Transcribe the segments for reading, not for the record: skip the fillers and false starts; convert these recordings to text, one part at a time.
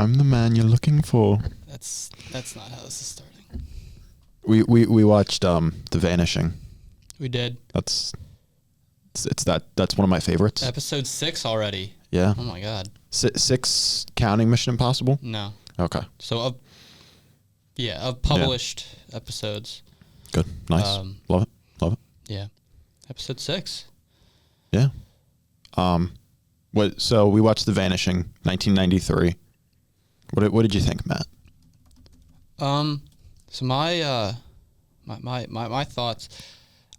I'm the man you're looking for. That's not how this is starting. We watched The Vanishing. We did. That's one of my favorites. Episode 6 already. Yeah. Oh my god. 6 counting Mission Impossible? No. Okay. So of published episodes. Good. Nice. Love it. Yeah. Episode 6. Yeah. So we watched The Vanishing, 1993. What did you think, Matt? So my thoughts,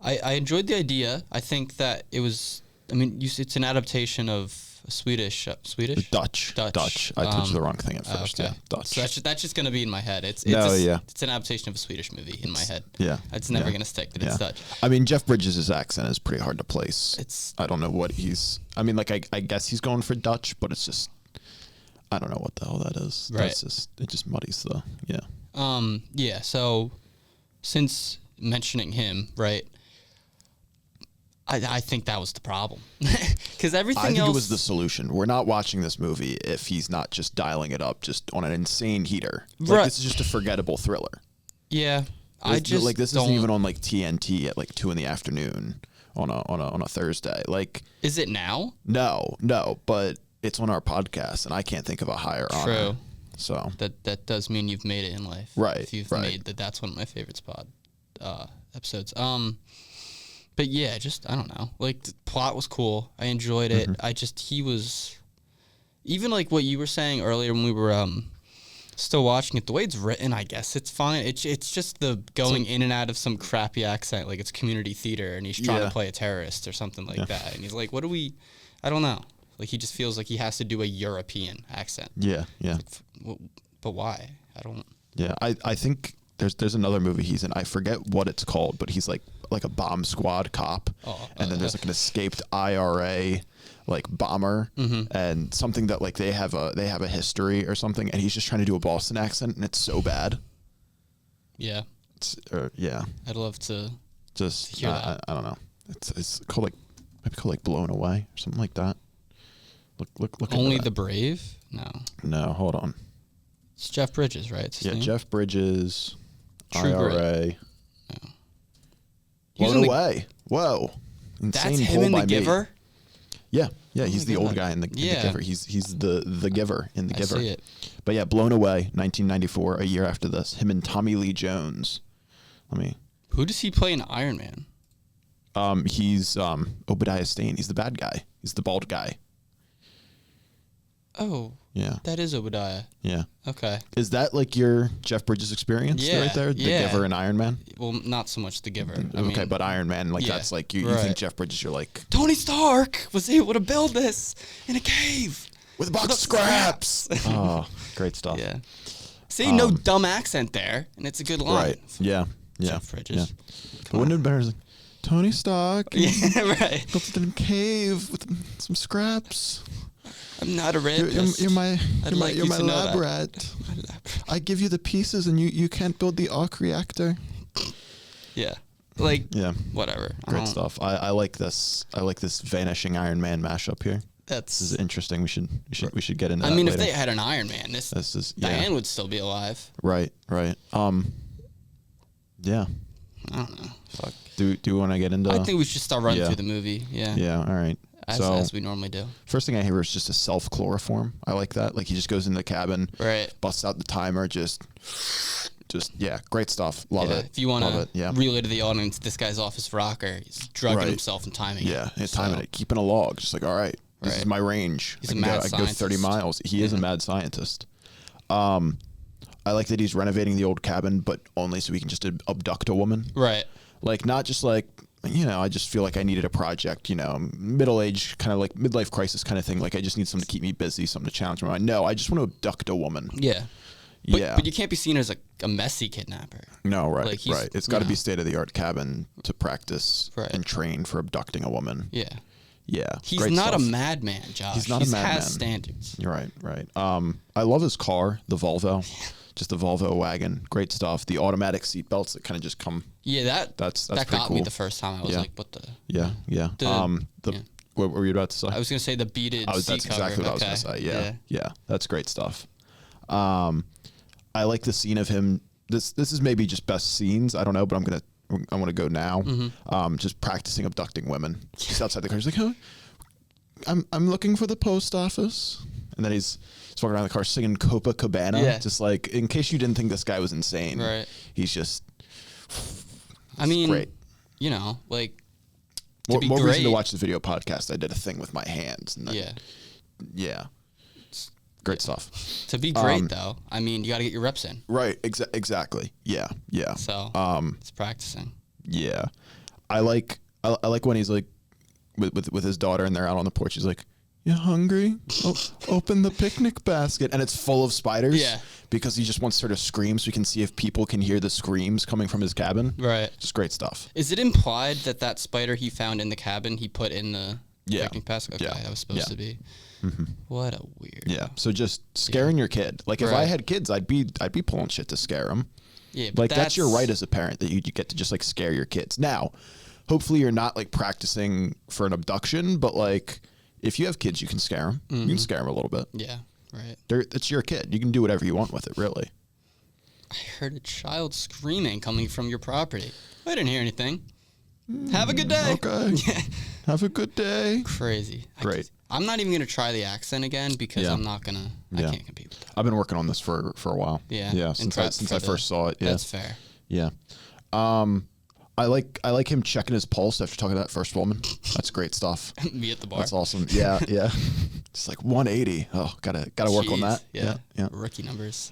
I enjoyed the idea. I think that it was, it's an adaptation of Swedish? Dutch. I touched the wrong thing at first. Okay. Yeah, Dutch. So that's just going to be in my head. It's an adaptation of a Swedish movie in my head. Yeah. It's never going to stick that it's Dutch. I mean, Jeff Bridges' accent is pretty hard to place. I don't know what I guess he's going for Dutch, but it's just, I don't know what the hell that is. Right. It just muddies the, So since mentioning him, right, I think that was the problem. Because everything else... I think it was the solution. We're not watching this movie if he's not just dialing it up just on an insane heater. Like, this is just a forgettable thriller. Yeah. This isn't even on like TNT at like 2 p.m. on a Thursday. Like, is it now? No, but it's on our podcast, and I can't think of a higher honor. True. So that does mean you've made it in life. Right. If you've made that's one of my favorite episodes. But yeah, just, I don't know. Like, the plot was cool. I enjoyed it. He was, even like what you were saying earlier when we were still watching it, the way it's written, I guess it's fine. It's just the going in and out of some crappy accent, like it's community theater, and he's trying to play a terrorist or something like that. And he's like, I don't know. Like, he just feels like he has to do a European accent. Yeah. Like, but why? I don't. Yeah, I think there's another movie he's in. I forget what it's called, but he's like a bomb squad cop, and then there's like an escaped IRA like bomber, and something that like they have a history or something, and he's just trying to do a Boston accent, and it's so bad. Yeah. I'd love to just hear that. I don't know. It's called like Blown Away or something like that. Look. Only the Brave? No, hold on. It's Jeff Bridges, right? Jeff Bridges. True IRA. Grit. No. Blown Away. Whoa. Insane. That's him in The Giver? Yeah, he's the old guy in the Giver. He's the giver in The Giver. I see it. But yeah, Blown Away, 1994, a year after this. Him and Tommy Lee Jones. Who does he play in Iron Man? He's Obadiah Stane. He's the bad guy. He's the bald guy. Oh. Yeah. That is Obadiah. Yeah. Okay. Is that like your Jeff Bridges experience right there? The Giver and Iron Man? Well, not so much The Giver. But Iron Man, that's like, you think Jeff Bridges, you're like... Tony Stark was able to build this in a cave. With a box of scraps. Oh, great stuff. Yeah. See, no dumb accent there, and it's a good line. Right. Yeah. Jeff Bridges. But wouldn't it be better? Tony Stark. Yeah, right. Built it in a cave with some scraps. I'm not a rapist. You're my lab rat. I give you the pieces and you can't build the arc reactor. Yeah. Whatever. Great stuff. I like this. I like this Vanishing Iron Man mashup here. This is interesting. We should get into that later. If they had an Iron Man, this is Diane would still be alive. Right. Yeah. I don't know. Fuck. Do you want to get into? I think we should start running through the movie. Yeah. Yeah. All right. As we normally do. First thing I hear is just a self-chloroform. I like that. Like, he just goes in the cabin, busts out the timer, just great stuff. Love it. If you want to relay to the audience, this guy's office rocker. He's drugging himself and timing it. Yeah, timing it. Keeping a log. Just like, all right, this is my range. He's a mad scientist. I can go 30 miles. He is a mad scientist. I like that he's renovating the old cabin, but only so he can just abduct a woman. Right. Like, not just like, I just feel like I needed a project, middle-age, kind of like midlife crisis kind of thing. Like, I just need something to keep me busy, something to challenge my mind. No, I just want to abduct a woman. Yeah. But you can't be seen as a messy kidnapper. No, right, right. It's got to be state-of-the-art cabin to practice and train for abducting a woman. Yeah. Yeah. He's not a madman, Josh. He's not a madman. He has standards. You're right. I love his car, the Volvo. Just the Volvo wagon. Great stuff. The automatic seat belts that kind of just come. Yeah, that's that pretty got cool. me the first time. I was like, what the? Yeah. What were you about to say? I was going to say the beaded seat that's exactly cover. what I was going to say. Yeah. That's great stuff. I like the scene of him. This is maybe just best scenes. I don't know, but I want to go now. Just practicing abducting women. Just outside the car. He's like, huh? I'm looking for the post office. And then he's walking around the car singing Copacabana. Yeah. Just like, in case you didn't think this guy was insane. Right. He's just... I mean, great. You know, like, more reason to watch the video podcast. I did a thing with my hands. And then, yeah. Great stuff. To be great, though, I mean, you got to get your reps in. Right. Exactly. Yeah. So, it's practicing. Yeah. I like when he's like with his daughter and they're out on the porch. He's like, "You hungry? Open the picnic basket," and it's full of spiders. Yeah. Because he just wants her to scream so he can see if people can hear the screams coming from his cabin. Right. Just great stuff. Is it implied that spider he found in the cabin he put in the picnic basket? Okay, that was supposed to be. Mm-hmm. What a weird. Yeah. So just scaring your kid. Like if I had kids, I'd be pulling shit to scare them. Yeah. Like that's your right as a parent that you get to just like scare your kids. Now, hopefully you're not like practicing for an abduction, but like if you have kids, you can scare them. You can scare them a little bit. Yeah. Right. It's your kid. You can do whatever you want with it, really. I heard a child screaming coming from your property. I didn't hear anything. Have a good day. Okay. Have a good day. Crazy. Great. I'm not even going to try the accent again because I'm not going to. I can't compete with that. I've been working on this for a while. Yeah. Yeah. Since I first saw it. Yeah. That's fair. Yeah. I like him checking his pulse after talking to that first woman. That's great stuff. Me at the bar. That's awesome. Yeah. It's like 180. Oh, gotta work on that. Yeah. Rookie numbers.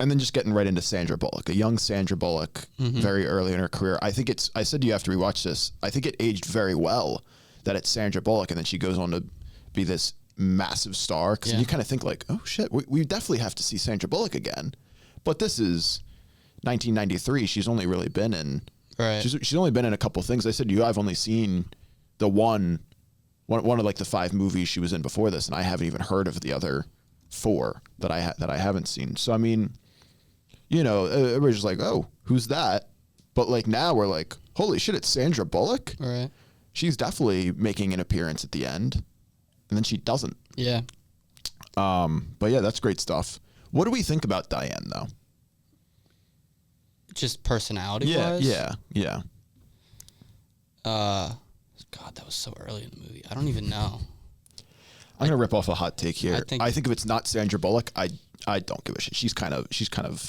And then just getting right into Sandra Bullock, a young Sandra Bullock, very early in her career. I said you have to rewatch this. I think it aged very well that it's Sandra Bullock, and then she goes on to be this massive star. Because you kind of think like, oh shit, we definitely have to see Sandra Bullock again. But this is 1993. She's only really been in, she's only been in a couple things. I said I've only seen the one of like the 5 movies she was in before this, and I haven't even heard of the other 4 that I haven't seen. So I mean, you know, everybody's just like, oh, who's that? But like now we're like, holy shit, it's Sandra Bullock. All right. She's definitely making an appearance at the end, and then she doesn't. Yeah. But yeah, that's great stuff. What do we think about Diane though? Just personality-wise? Yeah. God, that was so early in the movie. I don't even know. I'm gonna rip off a hot take here. I think if it's not Sandra Bullock, I don't give a shit. She's kind of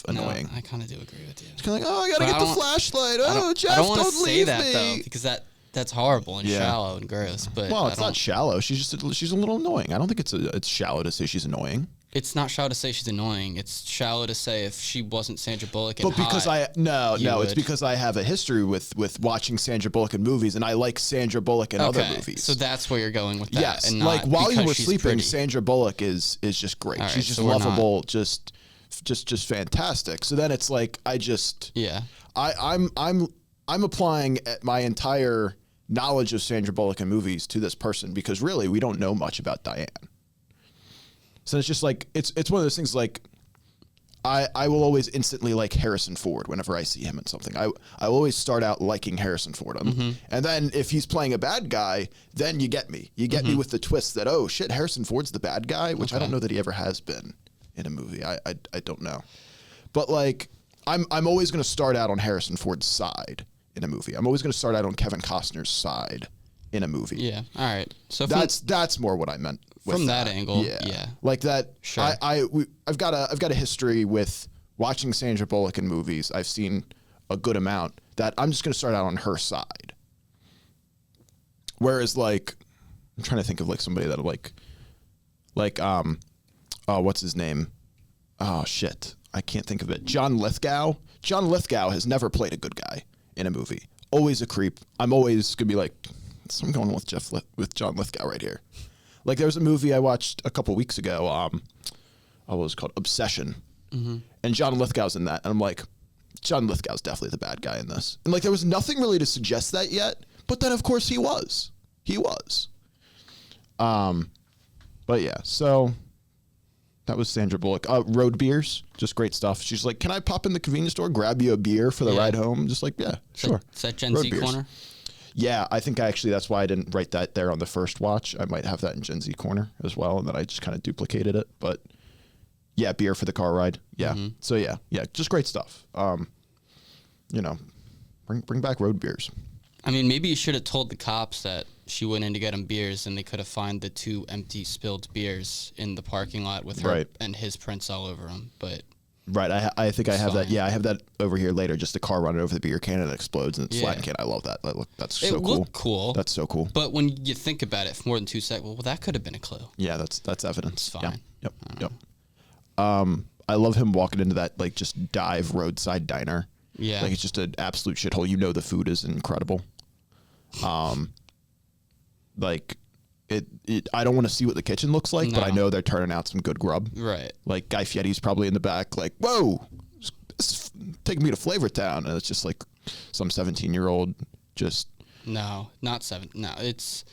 annoying. No, I kind of do agree with you. It's kind of like, oh, I gotta get the flashlight. Oh, Jeff, I don't want to say leave that me. though, because that's horrible and shallow and gross. But well, it's not shallow. She's a little annoying. I don't think it's shallow to say she's annoying. It's not shallow to say she's annoying. It's shallow to say if she wasn't Sandra Bullock. But because it's because I have a history with watching Sandra Bullock in movies, and I like Sandra Bullock in other movies. So that's where you're going with that. Yes, and like While You Were Sleeping, pretty. Sandra Bullock is just great. Right, she's just so lovable, just fantastic. So then it's like I'm applying my entire knowledge of Sandra Bullock in movies to this person because really we don't know much about Diane. So it's just like it's one of those things like I will always instantly like Harrison Ford whenever I see him in something. I always start out liking Harrison Ford. And then if he's playing a bad guy, then you get me. You get me with the twist that, oh shit, Harrison Ford's the bad guy, which I don't know that he ever has been in a movie. I don't know. But like I'm always going to start out on Harrison Ford's side in a movie. I'm always going to start out on Kevin Costner's side in a movie. Yeah. All right. So that's more what I meant. From that angle, yeah. Like that, sure. I've got a history with watching Sandra Bullock in movies. I've seen a good amount that I'm just going to start out on her side. Whereas like, I'm trying to think of like somebody that what's his name? Oh shit. I can't think of it. John Lithgow. John Lithgow has never played a good guy in a movie. Always a creep. I'm always going to be like, so I'm going with John Lithgow right here. Like there was a movie I watched a couple weeks ago. What was it called? Obsession. And John Lithgow's in that. And I'm like, John Lithgow's definitely the bad guy in this. And like there was nothing really to suggest that yet. But then of course he was. But yeah, so that was Sandra Bullock. Road beers, just great stuff. She's like, can I pop in the convenience store, grab you a beer for the ride home? Just like, yeah, sure. Is that Gen Road Z beers. Corner? Yeah, I think actually that's why I didn't write that there on the first watch. I might have that in Gen Z Corner as well, and then I just kind of duplicated it. But Yeah, beer for the car ride. Yeah. So yeah, just great stuff. You know, bring back road beers. I mean, maybe you should have told the cops that she went in to get him beers, and they could have found the 2 empty spilled beers in the parking lot with her and his prints all over them. But right, I think I have that. Yeah, I have that over here later. Just the car running over the beer can and it explodes and it's flattened can. I love that. That's so cool. It looked cool. That's so cool. But when you think about it for more than 2 seconds, well, that could have been a clue. Yeah, that's evidence. It's fine. Yep. I love him walking into that like just dive roadside diner. Yeah, like it's just an absolute shithole. You know the food is incredible. Like it I don't want to see what the kitchen looks like, but I know they're turning out some good grub. Right. Like Guy Fieri's probably in the back, like, whoa, this is taking me to Flavortown, and it's just like some 17-year-old just. No, not 7. No, it's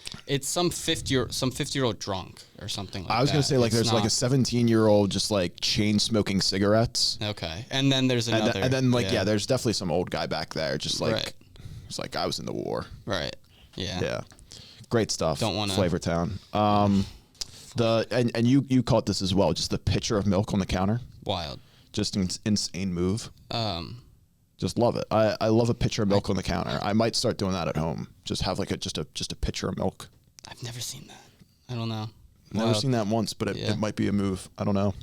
some 50-year-old drunk or something like that. I was gonna say like there's like a 17-year-old just like chain smoking cigarettes. Okay, and then there's another, and then like there's definitely some old guy back there, just like it's like I was in the war. Right. Yeah. Yeah. Great stuff. Don't want to Flavortown. And you caught this as well. Just the pitcher of milk on the counter. Wild. Just an insane move. Just love it. I love a pitcher of milk on the counter. I might start doing that at home. Just have like just a pitcher of milk. I've never seen that. I don't know. Never seen that once, but it might be a move. I don't know.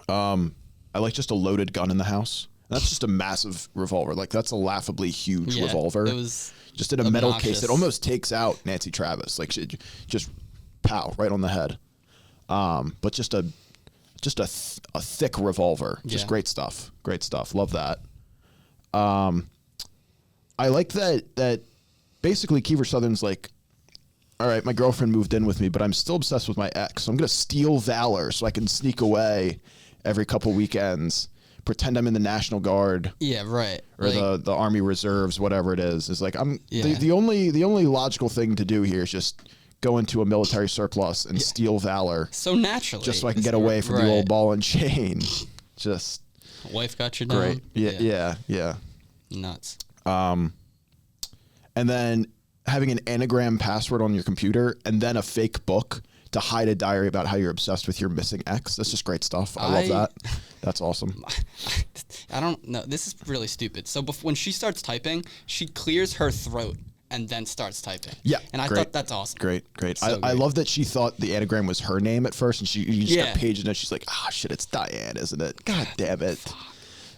I like just a loaded gun in the house. That's just a massive revolver. Like that's a laughably huge revolver. It was just in a metal case. It almost takes out Nancy Travis. Like she just pow right on the head. But just a thick revolver. Just great stuff. Great stuff. Love that. I like that basically Kiefer Sutherland's like, all right, my girlfriend moved in with me, but I'm still obsessed with my ex. So I'm going to steal valor so I can sneak away every couple weekends, pretend I'm in the National Guard. Yeah, right. Or like, the Army Reserves, whatever it is. It's like the only logical thing to do here is just go into a military surplus and steal valor. So naturally. Just so I can get away from the old ball and chain. Just wife got you down. Great. Yeah. Nuts. And then having an anagram password on your computer and then a fake book to hide a diary about how you're obsessed with your missing ex. That's just great stuff. I love that. That's awesome. I don't know. This is really stupid. So when she starts typing, she clears her throat and then starts typing. Yeah. And I thought that's awesome. Great. So I love that she thought the anagram was her name at first, and you just got paged and she's like, shit, it's Diane, isn't it? God damn it.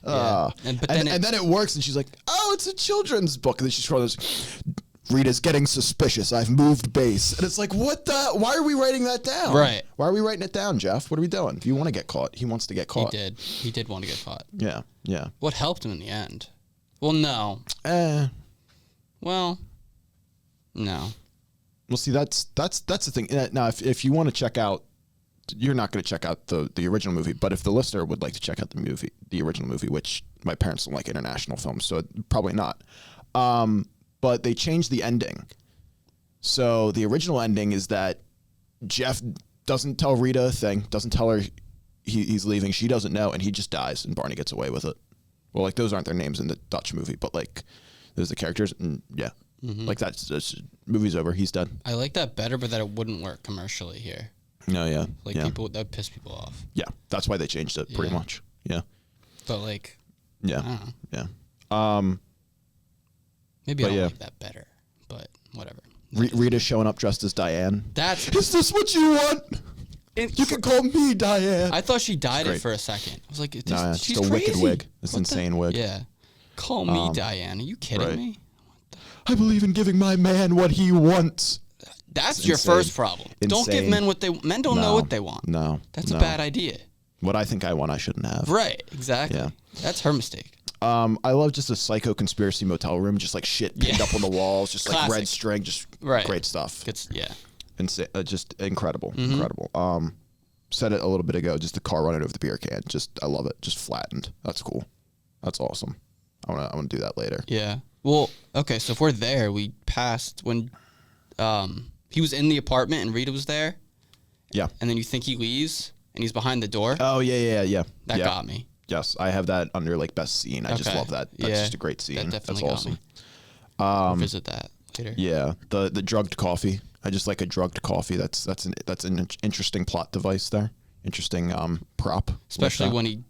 And then it works, and she's like, oh, it's a children's book. And then she's trying to Rita's getting suspicious. I've moved base. And it's like, what the? Why are we writing that down? Right. Why are we writing it down, Jeff? What are we doing? If you want to get caught, he wants to get caught. He did want to get caught. Yeah. What helped him in the end? Well, no. Well, no. Well, see, that's the thing. Now, if you want to check out, you're not going to check out the original movie, but if the listener would like to check out the original movie, which my parents don't like international films, so probably not. But they changed the ending. So the original ending is that Jeff doesn't tell Rita a thing, doesn't tell her he's leaving. She doesn't know, and he just dies, and Barney gets away with it. Well, like those aren't their names in the Dutch movie, but like those are the characters, and like that's movie's over. He's dead. I like that better, but that it wouldn't work commercially here. No, yeah, like people that would piss people off. Yeah, that's why they changed it pretty much. Yeah, but like, yeah, I don't know. yeah. Maybe I don't like that better, but whatever. Rita showing up dressed as Diane. Is this what you want? You can call me Diane. I thought she dyed it for a second. I was like, she's just a crazy. wicked wig. It's insane wig. Yeah. Call me Diane. Are you kidding me? I believe in giving my man what he wants. That's your first problem. Don't give men what men don't know what they want. No. That's a bad idea. What I think I want, I shouldn't have. Right. Exactly. Yeah. That's her mistake. I love just a psycho conspiracy motel room, just like shit pinned up on the walls, just like red string, just great stuff. Just incredible, incredible. Said it a little bit ago, just the car running over the beer can. I love it. Just flattened. That's cool. That's awesome. I want to do that later. Yeah. Well, okay. So if we're there, we passed when he was in the apartment and Rita was there. Yeah. And then you think he leaves and he's behind the door. Oh yeah. That got me. Yes, I have that under like best scene. I just love that. That's just a great scene. That definitely That's awesome. We'll visit that later. Yeah, the drugged coffee. I just like a drugged coffee. That's an interesting plot device there. interesting prop. Especially when he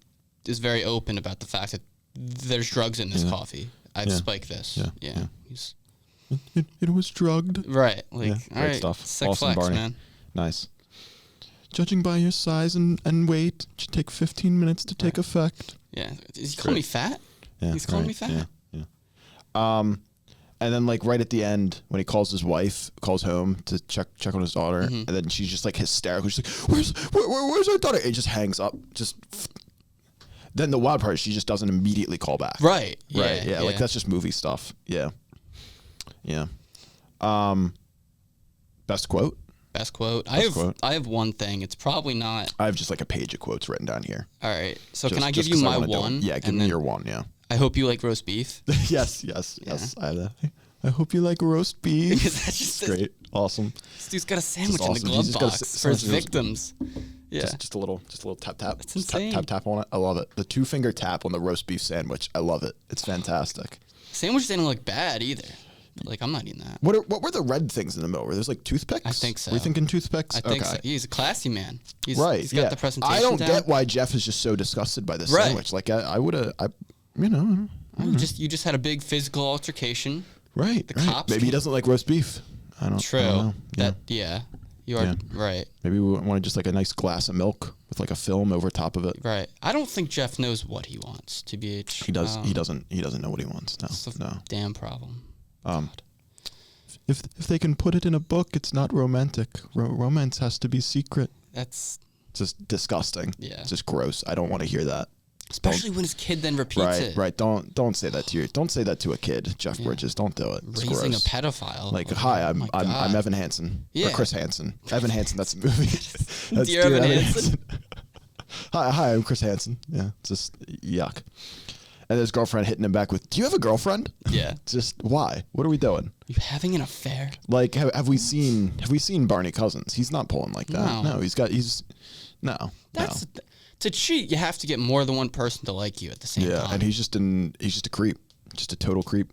is very open about the fact that there's drugs in this coffee. I've spiked this. Yeah. He's it was drugged. Right. Like, Yeah, all great right. stuff. Sick Awesome, flex, Barney. man. Nice. Judging by your size and weight, it should take 15 minutes to take effect. Yeah. Is he calling me fat? Yeah, He's calling me fat? Yeah. And then like right at the end when he calls his wife, calls home to check on his daughter, and then she's just like hysterical. She's like, "Where's our daughter?" And he just hangs up. Then the wild part is she just doesn't immediately call back. Right. Right. Yeah. Like that's just movie stuff. Yeah. Yeah. Best quote. Best quote. Quote. I have one thing. It's probably not. I have just like a page of quotes written down here. All right. So Just- can I give just you 'cause my wanna do 'em. one? Yeah. Give me your one. Yeah. I hope you like roast beef. yes. I hope you like roast beef. Because that's just Great. Awesome. This dude's got a sandwich awesome. in the He's glove just got a box for his sandwich. victims. Yeah. Just a little tap. That's Just insane. Tap on it. I love it. The 2-finger tap on the roast beef sandwich. I love it. It's fantastic. Sandwiches didn't look bad either. Like, I'm not eating that. What were the red things in the middle? Were there's like toothpicks? I think so. Were you thinking toothpicks? I think so. He's a classy man. He's Right. got the presentation I don't down. get why Jeff is just so disgusted by this Right. sandwich. Like I would have. You know. You just had a big physical altercation. Right. The right. cops Maybe he doesn't like roast beef. I don't. True. I don't know. You are Yeah. right. Maybe we wanted just like a nice glass of milk with like a film over top of it. Right. I don't think Jeff knows what he wants. TBH. He does. He doesn't know what he wants. That's the No. damn problem. If they can put it in a book, it's not romantic. Romance has to be secret. That's Just disgusting. Yeah. It's just gross. I don't want to hear that. especially when his kid then repeats it. Right. Don't say that to a kid, Jeff Bridges. Don't do it. It's Raising gross. a pedophile. Like, Oh hi, my I'm God. Evan Hansen. Yeah. Or Chris Hansen. Evan Hansen, that's a movie. That's Dear Evan Hansen. Hi, I'm Chris Hansen. Yeah, it's just yuck. And his girlfriend hitting him back with, "Do you have a girlfriend?" Yeah. Just why? What are we doing? You having an affair? Like, have we seen Barney Cousins? He's not pulling like that. No. No, That's to cheat. You have to get more than one person to like you at the same yeah, time. and he's just a creep, just a total creep.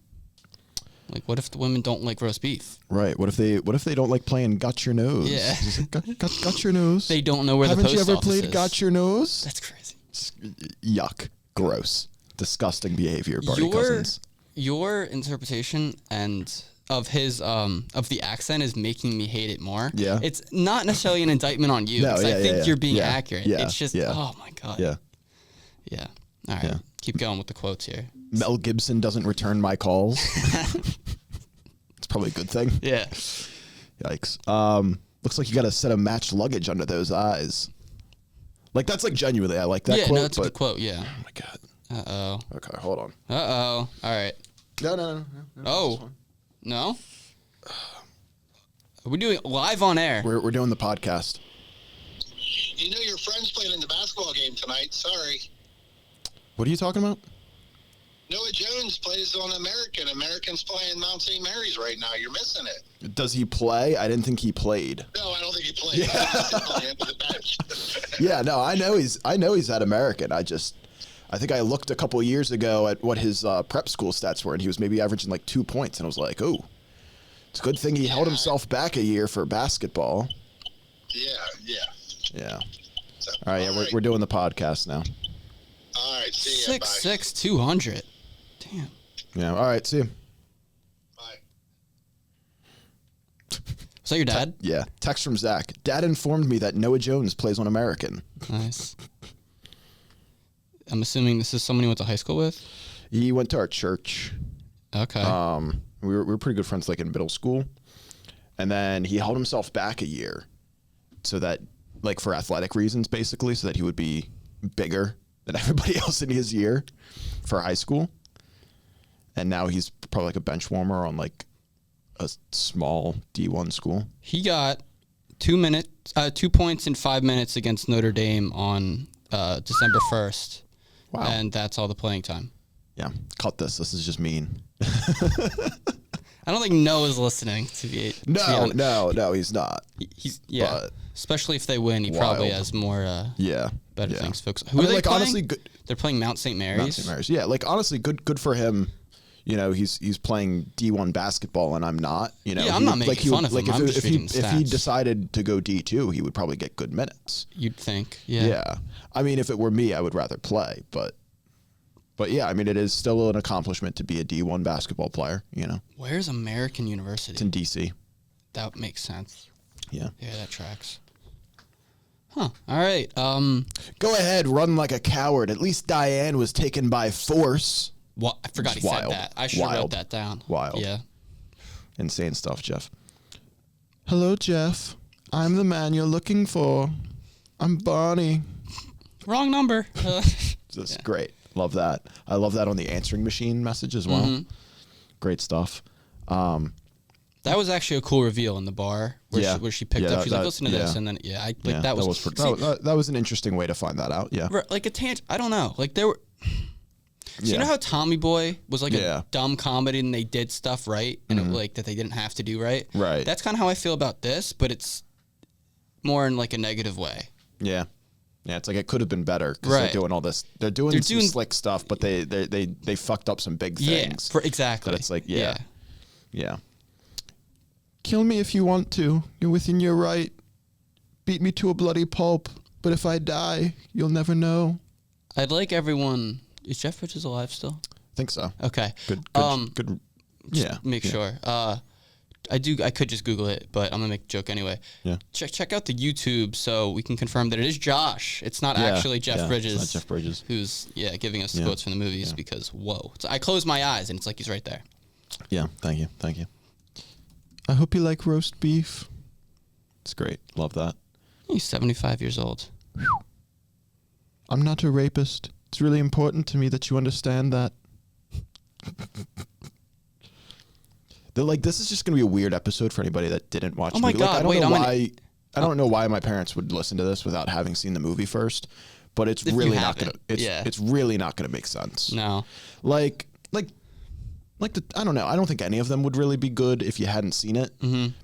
Like, what if the women don't like roast beef? Right. What if they don't like playing Got Your Nose? Yeah. Just like, got Your Nose. They don't know where Haven't the post you ever office played is. Got Your Nose? That's crazy. Yuck. Gross. Disgusting behavior, Barney Cousins. Your interpretation and of his of the accent is making me hate it more. Yeah. It's not necessarily an indictment on you. No, because I yeah, think yeah, you're being yeah, accurate. yeah, It's just yeah. oh my god. Yeah. Yeah. All right. Yeah. Keep going with the quotes here. Mel Gibson doesn't return my calls. It's probably a good thing. Yeah. Yikes. Looks like you got a set of matched luggage under those eyes. Like, that's like genuinely, I like that yeah, quote. no, that's a good quote. Yeah. Oh my god. Uh-oh. Okay, hold on. Uh-oh. All right. No. Oh. No? Are we doing live on air? We're doing the podcast. You know your friend's playing in the basketball game tonight. Sorry. What are you talking about? Noah Jones plays on American. American's playing Mount St. Mary's right now. You're missing it. Does he play? I didn't think he played. No, I don't think he played. He's playing under the bench. Yeah, no, I know he's at American. I think I looked a couple of years ago at what his prep school stats were, and he was maybe averaging like 2 points, and I was like, oh, it's a good thing he held himself back a year for basketball. Yeah. Yeah. So, All right, yeah, we're doing the podcast now. All right, see ya. 6'6", 200. Damn. Yeah, all right, see you. Bye. Was that your dad? Yeah, text from Zach. Dad informed me that Noah Jones plays on American. Nice. I'm assuming this is someone you went to high school with? He went to our church. Okay. We were pretty good friends like in middle school. And then he held himself back a year so that, like, for athletic reasons, basically, so that he would be bigger than everybody else in his year for high school. And now he's probably like a bench warmer on like a small D1 school. He got 2 points in 5 minutes against Notre Dame on December 1st. Wow. And that's all the playing time. Yeah. Cut this. This is just mean. I don't think Noah's listening to be honest. No, he's not. He's But especially if they win, he probably wild. has more Yeah. better yeah. things to focus. I Who mean, are they like, playing? honestly, good. They're playing Mount St. Mary's. Mount St. Mary's. Yeah, like honestly, good for him. you know, he's playing D1 basketball and I'm not, you know. Yeah, I'm not making fun of him. I'm just reading if he decided to go D2, he would probably get good minutes. You'd think, yeah. Yeah. I mean, if it were me, I would rather play, but yeah, I mean, it is still an accomplishment to be a D1 basketball player, you know. Where's American University? It's in DC. That makes sense. Yeah. Yeah, that tracks. Huh. All right. Go ahead, run like a coward. At least Diane was taken by force. What? I forgot he said that. I should have wrote that down. Wild. Yeah. Insane stuff, Jeff. Hello, Jeff. I'm the man you're looking for. I'm Barney. Wrong number. That's great. Love that. I love that on the answering machine message as well. Mm-hmm. Great stuff. That was actually a cool reveal in the bar where she picked up. She's like, listen to this, and then that was an interesting way to find that out. Yeah, like a tangent. I don't know. Like there were. So you know how Tommy Boy was like a dumb comedy and they did stuff right and it, like that they didn't have to do right. Right. That's kind of how I feel about this, but it's more in like a negative way. Yeah. Yeah, it's like it could have been better because they're doing all this. They're doing some slick stuff, but they fucked up some big things. Yeah, exactly. But it's like, yeah. Kill me if you want to. You're within your right. Beat me to a bloody pulp. But if I die, you'll never know. I'd like everyone. Is Jeff Bridges alive still? I think so. Okay. Good. Yeah. Make sure. I could just Google it, but I'm gonna make a joke anyway. Yeah. Check out the YouTube so we can confirm that it is Josh. It's not actually Jeff Bridges. It's not Jeff Bridges. Who's giving us the quotes from the movies because whoa. So I close my eyes and it's like he's right there. Yeah. Thank you. I hope you like roast beef. It's great. Love that. He's 75 years old. I'm not a rapist. It's really important to me that you understand that. They're like, this is just going to be a weird episode for anybody that didn't watch the movie. Oh my God, I don't know why my parents would listen to this without having seen the movie first, but it's really not going to it's really not going to make sense. No. Like I don't know. I don't think any of them would really be good if you hadn't seen it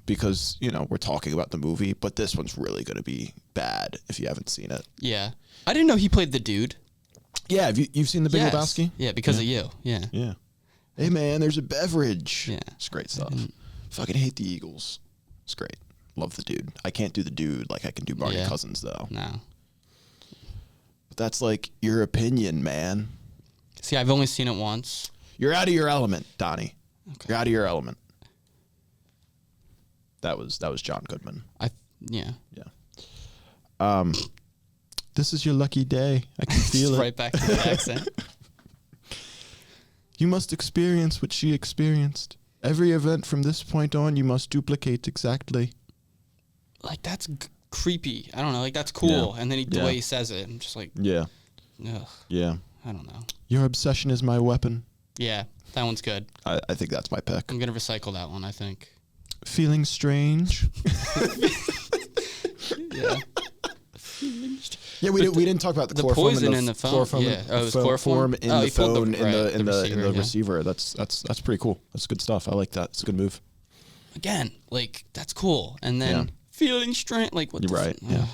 because, you know, we're talking about the movie, but this one's really going to be bad if you haven't seen it. Yeah. I didn't know he played the dude. Yeah, you've seen The Big Lebowski? Yeah, because of you. Yeah. Yeah. Hey man, there's a beverage. Yeah. It's great stuff. Fucking hate the Eagles. It's great. Love the dude. I can't do the dude like I can do Barney Cousins though. No. But that's like your opinion, man. See, I've only seen it once. You're out of your element, Donnie. Okay. You're out of your element. That was John Goodman. Yeah. This is your lucky day. I can feel it. Right back to the accent. You must experience what she experienced. Every event from this point on, you must duplicate exactly. Like, that's creepy. I don't know. Like, that's cool. Yeah. And then the way he says it, I'm just like... Yeah. Ugh. Yeah. I don't know. Your obsession is my weapon. Yeah, that one's good. I think that's my pick. I'm going to recycle that one, I think. Feeling strange? Yeah. Yeah, we didn't talk about the chloroform poison in the phone. Chloroform It was chloroform in the phone in the receiver. That's pretty cool. That's good stuff. I like that. It's a good move. Again, like that's cool. And then feeling strange, like what? You're right. Yeah.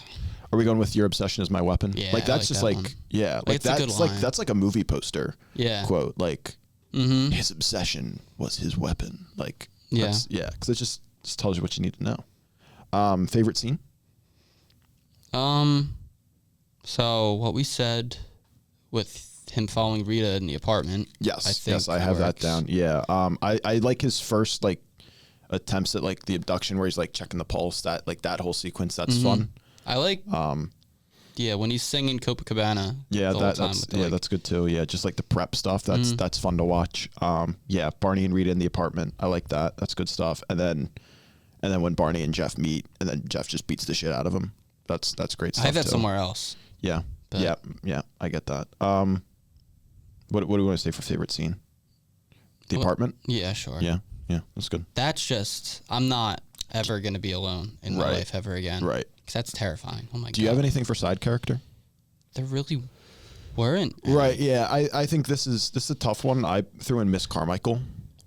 Are we going with your obsession is my weapon? Yeah, like that's just that like one. yeah, like that's like a movie poster. Yeah. Quote like his obsession was his weapon. Like because it just tells you what you need to know. Favorite scene? So what we said with him following Rita in the apartment. Yes, I have that down. Yeah. I like his first like attempts at like the abduction where he's like checking the pulse. That like that whole sequence. That's fun. I like. When he's singing Copacabana. Yeah, that's good too. Yeah, just like the prep stuff. That's fun to watch. Barney and Rita in the apartment. I like that. That's good stuff. And then when Barney and Jeff meet, and then Jeff just beats the shit out of him. That's great stuff. I have that somewhere else. Yeah. Yeah. I get that. What do we want to say for favorite scene? The apartment? Yeah, sure. Yeah. That's good. That's just I'm not ever gonna be alone in my life ever again. Right. Because that's terrifying. Oh my god. Do you have anything for side character? There really weren't. Right. Yeah. I think this is a tough one. I threw in Miss Carmichael,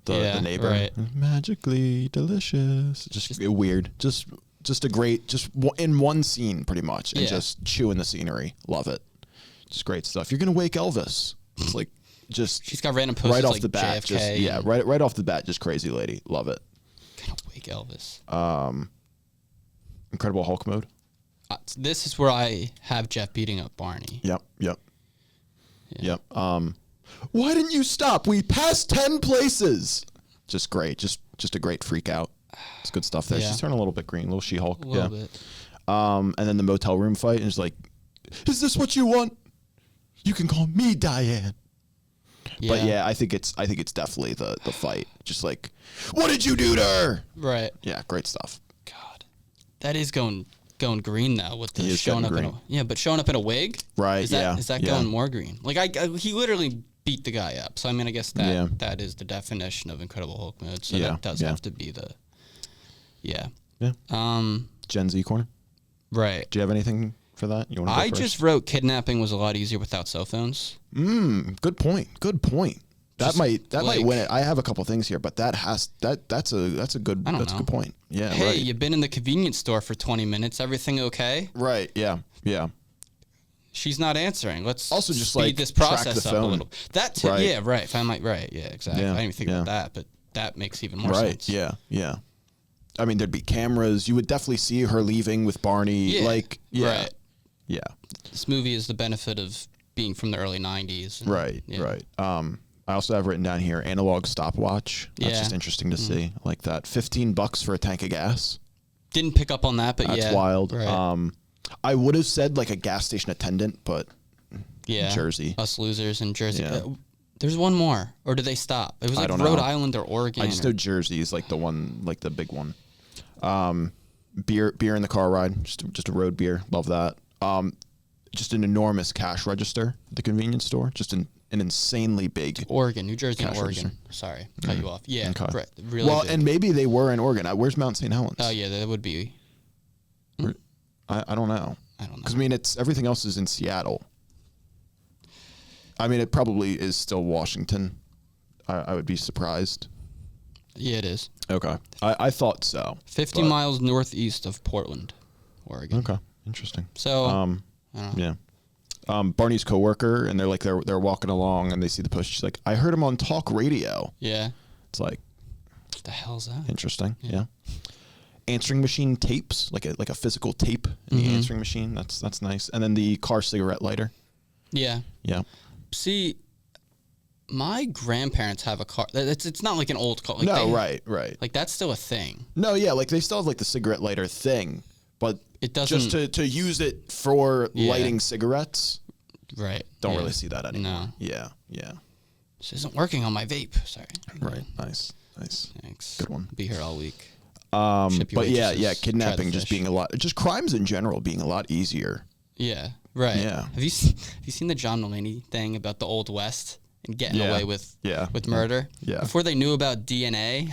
the neighbor. Right. Magically delicious. Just weird. Just a great, just in one scene pretty much, and just chewing the scenery. Love it. Just great stuff. You're gonna wake Elvis. It's like she's got random posters right off like the bat. JFK. Right off the bat, just crazy lady. Love it. Kind of wake Elvis. Incredible Hulk mode. This is where I have Jeff beating up Barney. Yep. Why didn't you stop? We passed 10 places. Just great. Just a great freak out. It's good stuff there. Yeah. She's turning a little bit green. Little She-Hulk. A little bit. And then the motel room fight, and it's like, is this what you want? You can call me Diane. Yeah. But yeah, I think it's definitely the fight. Just like, what did you do to her? Right. Yeah, great stuff. God, that is going green now with the He is showing up getting but showing up in a wig. Right. Is that yeah. going more green? Like he literally beat the guy up. So I mean, I guess that is the definition of Incredible Hulk mode. So that does have to be the. Yeah. Gen Z corner. Right. Do you have anything for that? You want to go I first? just wrote kidnapping was a lot easier without cell phones. Good point. That Just might like- win it. I have a couple things here, but that's a good I don't know. good point. Yeah. Hey, right. you've been in the convenience store for 20 minutes. Everything okay? Right. Yeah. She's not answering. Let's Also just, speed like, this track process the up a phone. little. That too. Right. Yeah, right. If I might, right. Yeah, exactly. Yeah, I didn't even think yeah. about that, but that makes even more Right. sense. Yeah. I mean, there'd be cameras. You would definitely see her leaving with Barney. Yeah. Like, yeah. Right. Yeah. This movie is the benefit of being from the early 90s. and- Right. yeah. Right. I also have written down here analog stopwatch. That's Yeah. just interesting to see. I like that. $15 for a tank of gas. Didn't pick up on that, but That's yeah. wild. Right. I would have said like a gas station attendant, but yeah. Jersey. Us losers in Jersey. Yeah. There's one more. Or did they stop? It was I like don't Rhode know. Island or Oregon. I just know Jersey is like the one, like the big one. Beer in the car ride, just a road beer. Love that. Just an enormous cash register at the convenience store. Just an insanely big. Oregon, New Jersey, and Cash Oregon. register. Sorry, cut you off. Yeah, Okay. right, really Well, big. and maybe they were in Oregon. Where's Mount St. Helens? Oh yeah, that would be. I don't know. I don't know. Because I mean, it's everything else is in Seattle. I mean, it probably is still Washington. I would be surprised. Yeah, it is. Okay, I thought so. 50 but- miles northeast of Portland, Oregon. Okay, interesting. So, I don't know. Yeah. Barney's coworker, and they're walking along, and they see the post. She's like, "I heard him on talk radio." Yeah. It's like, What the hell's that? interesting. Yeah. Answering machine tapes, like a physical tape in the answering machine. That's nice. And then the car cigarette lighter. Yeah. Yeah. See, my grandparents have a car. It's not like an old car. Like No, they- right. Like that's still a thing. No, yeah, like they still have like the cigarette lighter thing, but It doesn't. just to use it for Yeah. lighting cigarettes, Right. don't yeah. really see that anymore. No. Yeah. This isn't working on my vape. Sorry. Right. Nice. Thanks. Good one. Be here all week. But Ship your yeah, waitresses, kidnapping try the just fish. being just crimes in general being a lot easier. Yeah. Right. Yeah. Have you seen the John Mulaney thing about the Old West and getting Yeah. away with Yeah. murder? Yeah. Before they knew about DNA.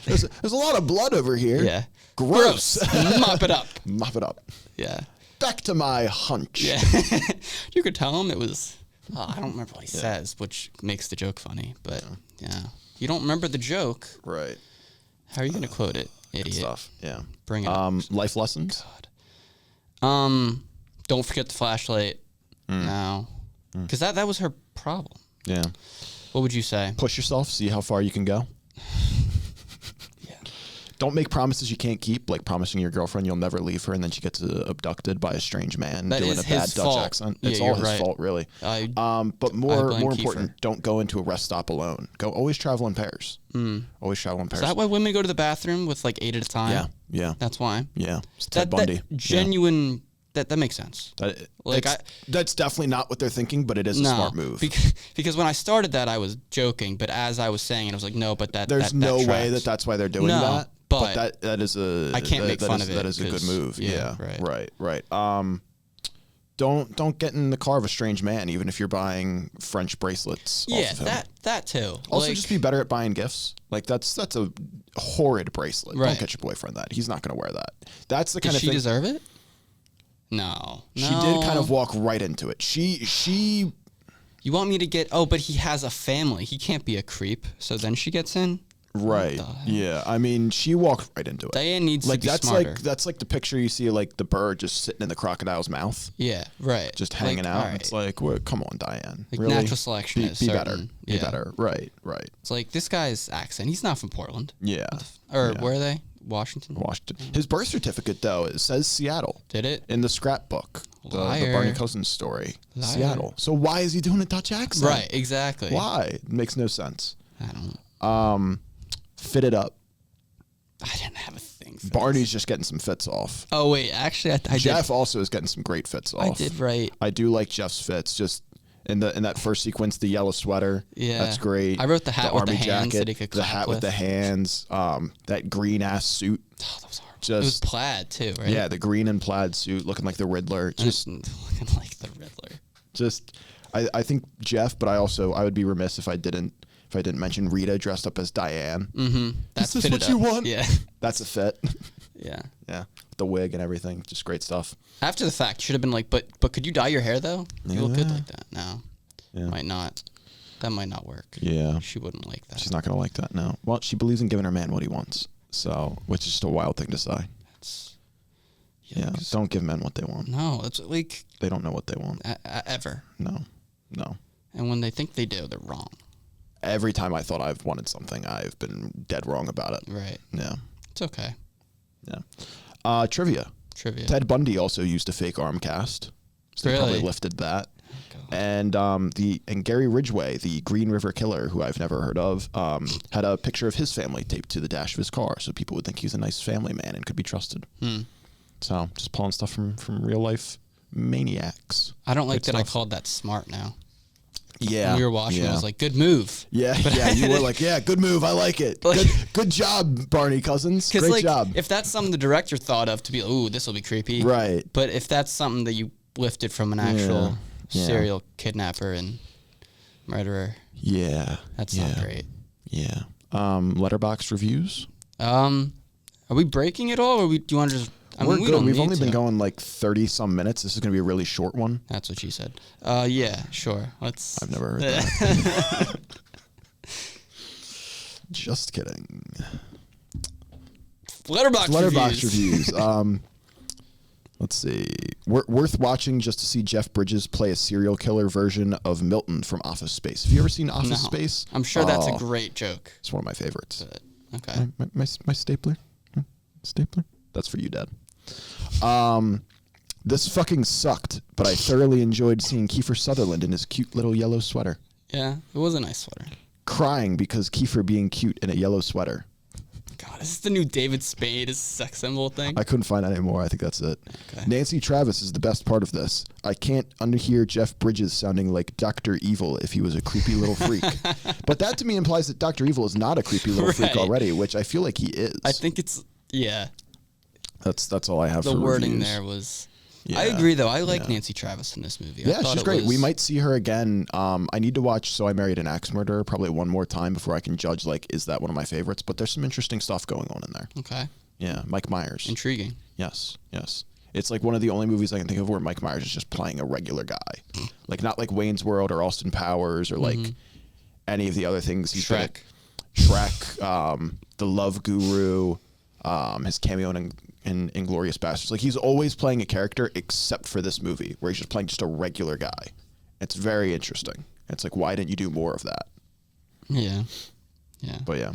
There's a lot of blood over here. Yeah. Gross. Mop it up. Mop it up. Yeah. Back to my hunch. Yeah. You could tell him it was. I don't remember what he says, which makes the joke funny. But yeah, you don't remember the joke. Right. How are you going to quote it, Good idiot? stuff. Yeah. Bring it up. Life lessons. Don't forget the flashlight. No, because that was her problem. Yeah. What would you say? Push yourself. See how far you can go. Yeah. Don't make promises you can't keep, like promising your girlfriend you'll never leave her, and then she gets abducted by a strange man That doing is a bad his Dutch fault. accent. Yeah, It's all you're his right. fault, really. But I more blame important, Kiefer. don't go into a rest stop alone. Always travel in pairs. Always travel in Is pairs. that why women go to the bathroom with like 8 at a time? Yeah. That's why. Yeah. It's Ted Bundy. That genuine. That makes sense. Like, That's definitely not what they're thinking, but it is a smart move. Because when I started that, I was joking, but as I was saying it, I was like, no, but There's no way that's why they're doing No, that. but that is a. I can't make fun of it That is a good 'cause- move. yeah, Right. Don't get in the car of a strange man, even if you're buying French bracelets. Yeah, off of him. that too. Also, Like, just be better at buying gifts. Like that's a horrid bracelet. Right. Don't get your boyfriend that. He's not going to wear that. That's the kind Did of she thing. deserve it? No. She did kind of walk right into it. She. You want me to get? Oh, but he has a family. He can't be a creep. So then she gets in. Right. Yeah. I mean, she walked right into it. Diane needs like to be that's smarter. that's like the picture you see, like the bird just sitting in the crocodile's mouth. Yeah. Right. Just hanging out. Right. It's like, well, come on, Diane. Like really? natural selection be, is be certain. better. Yeah. Be better. Right. Right. It's like this guy's accent. He's not from Portland. Yeah. Or yeah. where are they? Washington. His birth certificate though, it says Seattle. Did it? In the scrapbook, the Liar. Barney Cousins story, Liar. Seattle. So why is he doing a Dutch accent? Right. Exactly. Why? It makes no sense. I don't. Fit it up. I didn't have a thing. For Barney's this. just getting some fits off. Oh wait, actually, I Jeff did. also is getting some great fits off. I did right. I do like Jeff's fits. Just in that first sequence, the yellow sweater. Yeah, that's great. I wrote the hat with the army hands jacket, that he could the clap hat with the hands. That green ass suit. Oh, that was horrible. Just, it was plaid too, right? Yeah, the green and plaid suit, looking like the Riddler. Just looking like the Riddler. Just, I think Jeff, but I would be remiss if I didn't mention Rita dressed up as Diane. Mm-hmm. That's Is this what you want? Yeah. That's a fit. Yeah. Yeah. The wig and everything. Just great stuff. After the fact, should have been like, but could you dye your hair though? You look good like that. No. Yeah. Might not. That might not work. Yeah. She wouldn't like that. She's not going to like that, no. Well, she believes in giving her man what he wants. So, which is just a wild thing to say. That's, yeah. Don't give men what they want. No, it's like. They don't know what they want. Ever. No. And when they think they do, they're wrong. Every time I thought I've wanted something, I've been dead wrong about it. Right. Yeah. It's okay. Yeah. Trivia. Ted Bundy also used a fake arm cast. So they probably lifted that. Oh, And Gary Ridgway, the Green River Killer, who I've never heard of, had a picture of his family taped to the dash of his car, so people would think he's a nice family man and could be trusted. So just pulling stuff from real life maniacs. I don't like that I called that smart now. Yeah. When we were watching, I was like, good move. Yeah, you were like, yeah, good move. I like it. Good job, Barney Cousins. Great job. If that's something the director thought of to be, ooh, this will be creepy. Right. But if that's something that you lifted from an actual serial kidnapper and murderer. Yeah. That's not great. Yeah. Letterboxd reviews. Are we breaking it all, or do you want to just... We're good. We've only been going like 30-some minutes. This is going to be a really short one. That's what she said. Yeah, sure. I've never heard that. Just kidding. Letterboxd reviews. Let's see. Worth watching just to see Jeff Bridges play a serial killer version of Milton from Office Space. Have you ever seen Office Space? I'm sure that's a great joke. It's one of my favorites. But, okay. My stapler? Stapler? That's for you, Dad. This fucking sucked, but I thoroughly enjoyed seeing Kiefer Sutherland in his cute little yellow sweater. Yeah, it was a nice sweater. Crying because Kiefer being cute in a yellow sweater. God, is this the new David Spade sex symbol thing? I couldn't find anymore. I think that's it. Okay. Nancy Travis is the best part of this. I can't unhear Jeff Bridges sounding like Dr. Evil if he was a creepy little freak. But that to me implies that Dr. Evil is not a creepy little freak already, which I feel like he is. I think it's, yeah. That's all I have for the wording reviews. there was... Yeah. I agree, though. I like Nancy Travis in this movie. Yeah, she's great. We might see her again. I need to watch So I Married an Axe Murderer probably one more time before I can judge, like, is that one of my favorites? But there's some interesting stuff going on in there. Okay. Yeah, Mike Myers. Intriguing. Yes. It's like one of the only movies I can think of where Mike Myers is just playing a regular guy. Like, not like Wayne's World or Austin Powers or, like, any of the other things. He's Shrek. The Love Guru, his cameo in Inglourious Bastards. Like, he's always playing a character except for this movie where he's just playing just a regular guy. It's very interesting. It's like, why didn't you do more of that? Yeah. But yeah.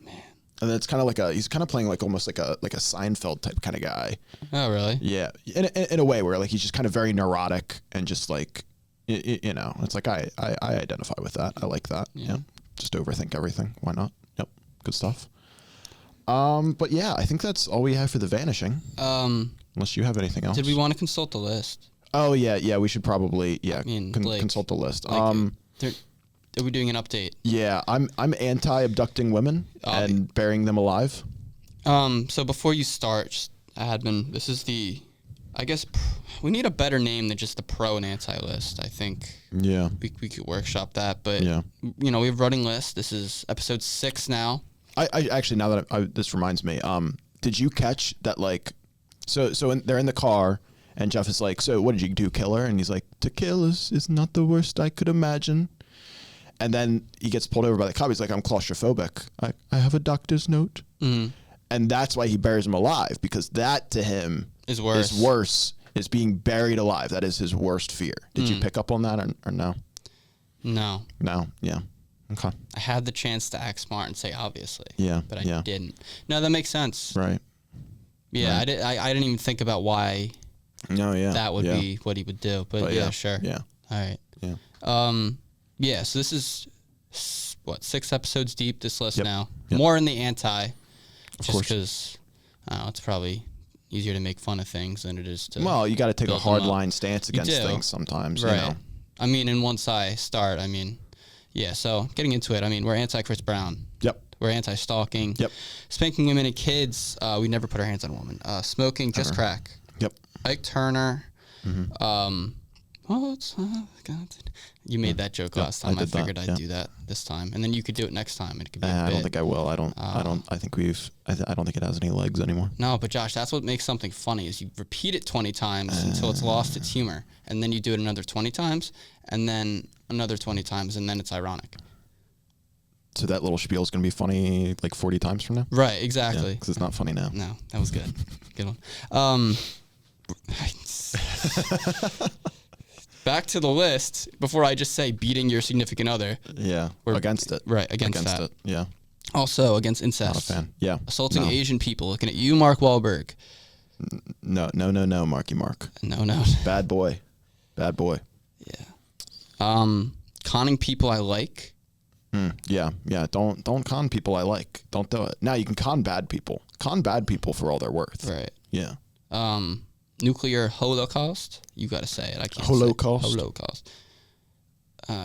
Man. And then it's kind of like he's kind of playing like almost like a Seinfeld type kind of guy. Oh, really? Yeah. In a way where like he's just kind of very neurotic and just like, you know, it's like I identify with that. I like that. Yeah. Just overthink everything. Why not? Yep. Good stuff. But yeah, I think that's all we have for The Vanishing. Unless you have anything else. Did we want to consult the list? Oh yeah, we should probably Blake, consult the list. Like, are we doing an update? Yeah, I'm anti-abducting women and burying them alive. So before you start, just admin, this is I guess we need a better name than just the pro and anti list. I think. Yeah. We could workshop that, but yeah. You know, we have running lists. This is episode 6 now. I actually, now that this reminds me, did you catch that, like, so they're in the car and Jeff is like, so what did you do, kill her? And he's like, to kill is not the worst I could imagine. And then he gets pulled over by the cop. He's like, I'm claustrophobic. I have a doctor's note. Mm. And that's why he buries him alive, because that to him Is worse. Is being buried alive. That is his worst fear. Did you pick up on that or no? No. No. Yeah. Okay. I had the chance to act smart and say obviously. Yeah. But I didn't. No, that makes sense. Right. Yeah, Right. I didn't even think about why No, yeah. that would be what he would do. But yeah, sure. Yeah. All right. Yeah. Yeah, so this is, 6 episodes deep, this list now. Yep. More in the anti. Of Just course. because it's probably easier to make fun of things than it is to. Well, you got to take a build them hard up. line stance against do. things sometimes. Right. You know? I mean, and once I start, yeah, so getting into it, we're anti Chris Brown. Yep. We're anti stalking. Yep. Spanking women and kids. We never put our hands on a woman. Smoking, just crack. Yep. Ike Turner. Mm-hmm. God. You made that joke last time. I did that, figured I'd yeah. do that this time, and then you could do it next time. And it could be. I don't think I will. I don't. I don't think it has any legs anymore. No, but Josh, that's what makes something funny is you repeat it 20 times until it's lost its humor, and then you do it another 20 times, and then another 20 times, and then it's ironic. So that little spiel is going to be funny like 40 times from now? Right, exactly. Because it's not funny now. No, that was good. Good one. Back to the list before I just say beating your significnicant other. Yeah. Against it. Right, against that. it. Yeah. Also against incest. Not a fan. Yeah. Assaulting No. Asian people. Looking at you, Mark Wahlberg. No, Marky Mark. No. Bad boy. Bad boy. Yeah. Conning people I like. Yeah. Don't con people I like. Don't do it. Now you can con bad people. Con bad people for all they're worth. Right. Yeah. Nuclear holocaust. You got to say it. I can't. Holocaust? Say it. Holocaust.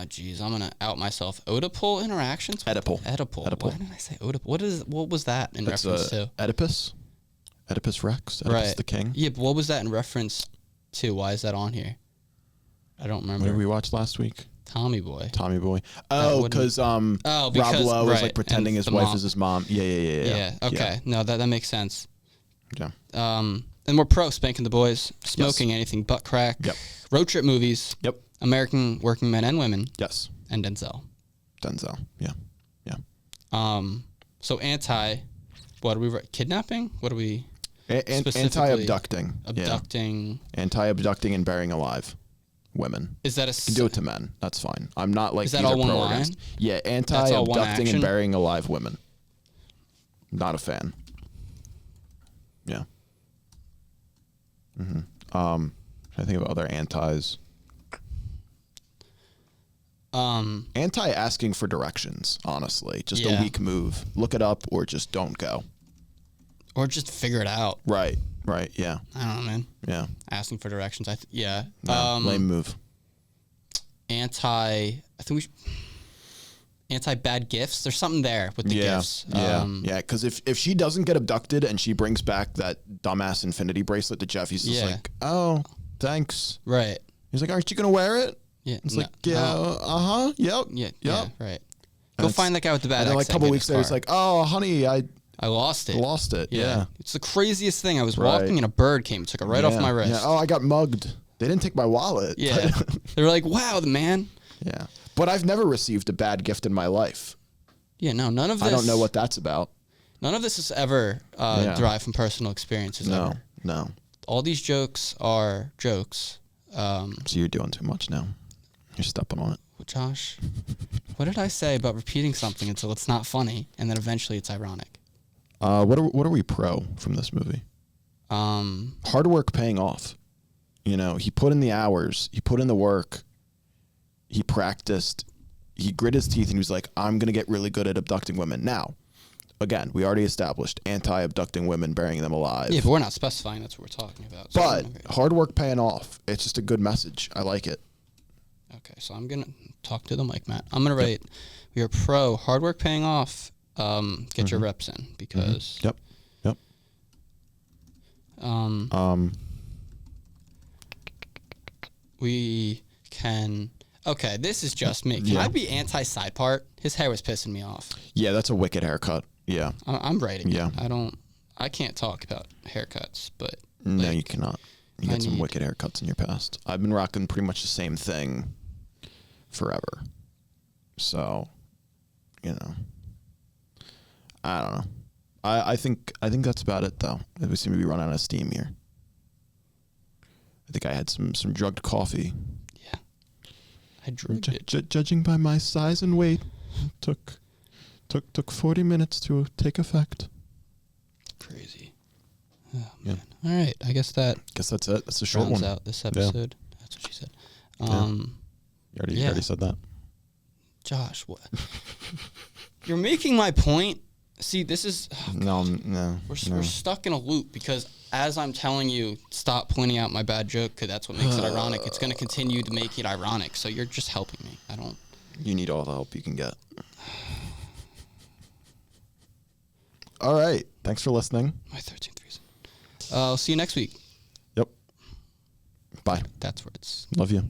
Geez, I'm gonna out myself. Oedipal interactions. Oedipal. Why did I say Oedipal? What was that in reference to? Oedipus. Oedipus Rex. Oedipus the king. Yeah, but what was that in reference to? Why is that on here? I don't remember. What did we watch last week? Tommy Boy. Tommy Boy. Oh, because Rob Lowe was like pretending his wife is his mom. Yeah. Yeah. Okay. No, that makes sense. Yeah. And we're pro spanking the boys, smoking anything but crack. Yep. Road trip movies. Yep. American working men and women. Yes. And Denzel. Yeah. So anti. What are we? Kidnapping? What are we? Anti-abducting. Abducting. Yeah. Anti-abducting and burying alive women. Is that You can do it to men. That's fine. I'm not like Is that either all one pro or line? against. Yeah. That's all one Anti-abducting action? and burying alive women. Not a fan. Yeah. I think of other antis. Anti asking for directions, honestly. Just a weak move. Look it up or just don't go. Or just figure it out. Right. Yeah. I don't know, man. Yeah. Asking for directions. Yeah. No, lame move. Anti bad gifts. There's something there with the gifts. Yeah. Because if she doesn't get abducted and she brings back that dumbass infinity bracelet to Jeff, he's just like, oh, thanks. Right. He's like, aren't you going to wear it? Yeah. It's like, yep. Yeah. Right. Go find that guy with the bad. And then like a couple weeks later, it's like, oh, honey, I lost it. Lost it. Yeah. It's the craziest thing. I was walking and a bird came, took it right off my wrist. Yeah. Oh, I got mugged. They didn't take my wallet. Yeah. They were like, wow, the man. Yeah. But I've never received a bad gift in my life. Yeah, no, none of this. I don't know what that's about. None of this is ever derived from personal experiences. No. All these jokes are jokes. So you're doing too much now. You're stepping on it. Well, Josh, what did I say about repeating something until it's not funny and then eventually it's ironic? What are we pro from this movie? Hard work paying off. You know, he put in the hours. He put in the work. He practiced. He grit his teeth and he was like, I'm going to get really good at abducting women. Now, again, we already established anti-abducting women, burying them alive. Yeah, but we're not specifying that's what we're talking about. So but hard work paying off. It's just a good message. I like it. Okay, so I'm going to talk to the mic, Matt. I'm going to write, we are pro hard work paying off. Get your reps in because. Yep. We can. Okay, this is just me. Can I be anti-side part? His hair was pissing me off. Yeah, that's a wicked haircut. Yeah. I'm writing. Yeah. I can't talk about haircuts, but. No, you cannot. You got some wicked haircuts in your past. I've been rocking pretty much the same thing forever. So, I don't know. I think that's about it though. We seem to be running out of steam here. I think I had some drugged coffee. Yeah, I drugged it. Judging by my size and weight, it took 40 minutes to take effect. Crazy. Oh, man. Yeah. All right. I guess that's it. That's a short rounds one. out this episode. Yeah. That's what she said. You already said that. Josh, what? You're making my point. See, this is... No. We're stuck in a loop because as I'm telling you, stop pointing out my bad joke because that's what makes it ironic. It's going to continue to make it ironic. So you're just helping me. You need all the help you can get. All right. Thanks for listening. My 13th reason. I'll see you next week. Yep. Bye. That's where it's... Love you.